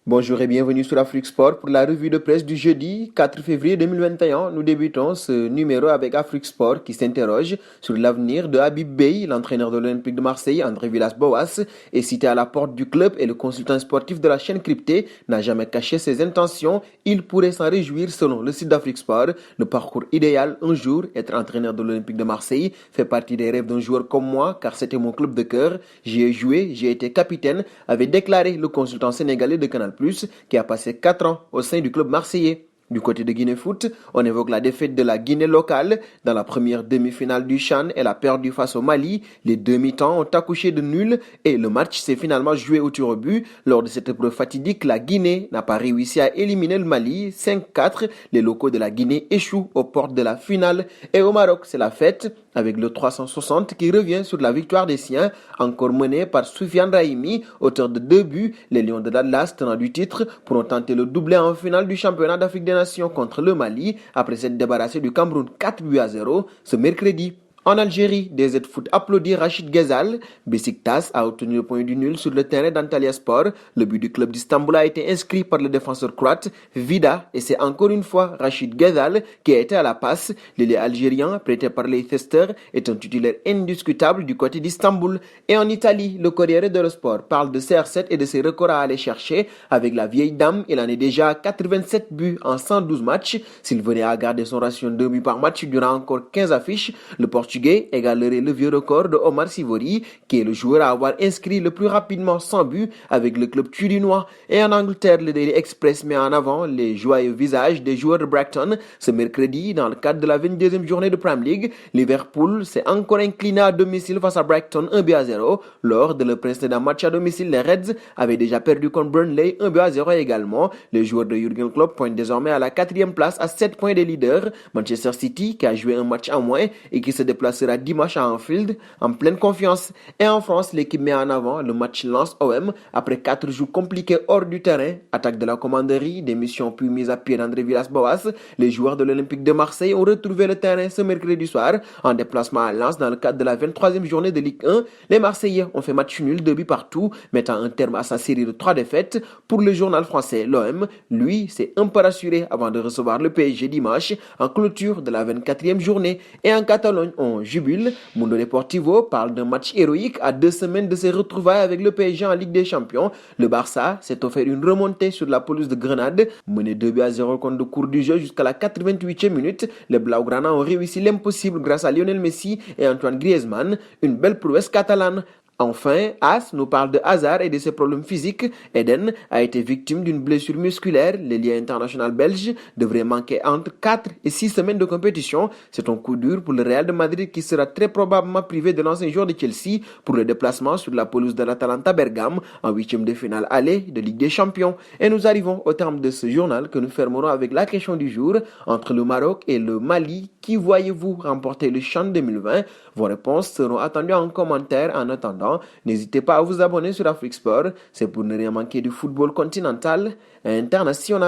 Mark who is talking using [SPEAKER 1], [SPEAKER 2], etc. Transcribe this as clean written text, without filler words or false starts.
[SPEAKER 1] Bonjour et bienvenue sur Afrique Sport pour la revue de presse du jeudi 4 février 2021. Nous débutons ce numéro avec Afrique Sport qui s'interroge sur l'avenir de Habib Beye, l'entraîneur de l'Olympique de Marseille, André Villas-Boas, est cité à la porte du club et le consultant sportif de la chaîne cryptée n'a jamais caché ses intentions. Il pourrait s'en réjouir selon le site d'Afrique Sport. Le parcours idéal, un jour, être entraîneur de l'Olympique de Marseille, fait partie des rêves d'un joueur comme moi car c'était mon club de cœur. J'y ai joué, j'ai été capitaine, avait déclaré le consultant sénégalais de Canal+, qui a passé 4 ans au sein du club marseillais. Du côté de Guinée Foot, on évoque la défaite de la Guinée locale dans la première demi-finale du CHAN. Elle a perdu face au Mali. Les demi-temps ont accouché de nul et le match s'est finalement joué au tir au but. Lors de cette épreuve fatidique, la Guinée n'a pas réussi à éliminer le Mali. 5-4, les locaux de la Guinée échouent aux portes de la finale. Et au Maroc, c'est la fête avec le 360 qui revient sur la victoire des siens, encore menée par Soufiane Raimi, auteur de 2 buts. Les Lions de l'Atlas, tenant du titre, pourront tenter le doublé en finale du championnat d'Afrique des Nations contre le Mali après s'être débarrassé du Cameroun 4-0 ce mercredi. En Algérie, DZ Foot applaudit Rachid Ghezal. Besiktas a obtenu le point du nul sur le terrain d'Antalya Sport. Le but du club d'Istanbul a été inscrit par le défenseur croate Vida et c'est encore une fois Rachid Ghezal qui a été à la passe. L'ailier algérien, prêté par Leicester, est un titulaire indiscutable du côté d'Istanbul. Et en Italie, le Corriere dello Sport parle de CR7 et de ses records à aller chercher. Avec la vieille dame, il en est déjà à 87 buts en 112 matchs. S'il venait à garder son ratio de 2 buts par match durant encore 15 affiches, le Portugais égalerait le vieux record de Omar Sivori, qui est le joueur à avoir inscrit le plus rapidement 100 buts avec le club turinois. Et en Angleterre, le Daily Express met en avant les joyeux visages des joueurs de Brighton. Ce mercredi, dans le cadre de la 22e journée de Premier League, Liverpool s'est encore incliné à domicile face à Brighton 1-0. Lors de le précédent match à domicile, les Reds avaient déjà perdu contre Burnley 1-0 également. Les joueurs de Jurgen Klopp pointent désormais à la 4e place à 7 points des leaders. Manchester City, qui a joué un match en moins et qui se déplacera dimanche à Anfield en pleine confiance. Et en France, l'équipe met en avant le match Lens-OM après 4 jours compliqués hors du terrain. Attaque de la commanderie, démission puis mise à pied d'André Villas-Boas. Les joueurs de l'Olympique de Marseille ont retrouvé le terrain ce mercredi soir en déplacement à Lens dans le cadre de la 23e journée de Ligue 1. Les Marseillais ont fait match nul, 2 buts partout, mettant un terme à sa série de 3 défaites. Pour le journal français, l'OM, lui, s'est un peu rassuré avant de recevoir le PSG dimanche en clôture de la 24e journée. Et en Catalogne, on jubile. Mundo Deportivo parle d'un match héroïque à 2 semaines de ses retrouvailles avec le PSG en Ligue des Champions. Le Barça s'est offert une remontée sur la pelouse de Grenade, mené 2-0 contre le cours du jeu jusqu'à la 88e minute. Les Blaugrana ont réussi l'impossible grâce à Lionel Messi et Antoine Griezmann, une belle prouesse catalane. Enfin, As nous parle de Hazard et de ses problèmes physiques. Eden a été victime d'une blessure musculaire. L'ailier international belge devrait manquer entre 4 et 6 semaines de compétition. C'est un coup dur pour le Real de Madrid qui sera très probablement privé de l'ancien joueur de Chelsea pour le déplacement sur la pelouse de l'Atalanta Bergame en 8e de finale aller de Ligue des Champions. Et nous arrivons au terme de ce journal que nous fermerons avec la question du jour. Entre le Maroc et le Mali, qui voyez-vous remporter le CHAN 2020? Vos réponses seront attendues en commentaire. En attendant, n'hésitez pas à vous abonner sur Afrique Sport. C'est pour ne rien manquer du football continental et international.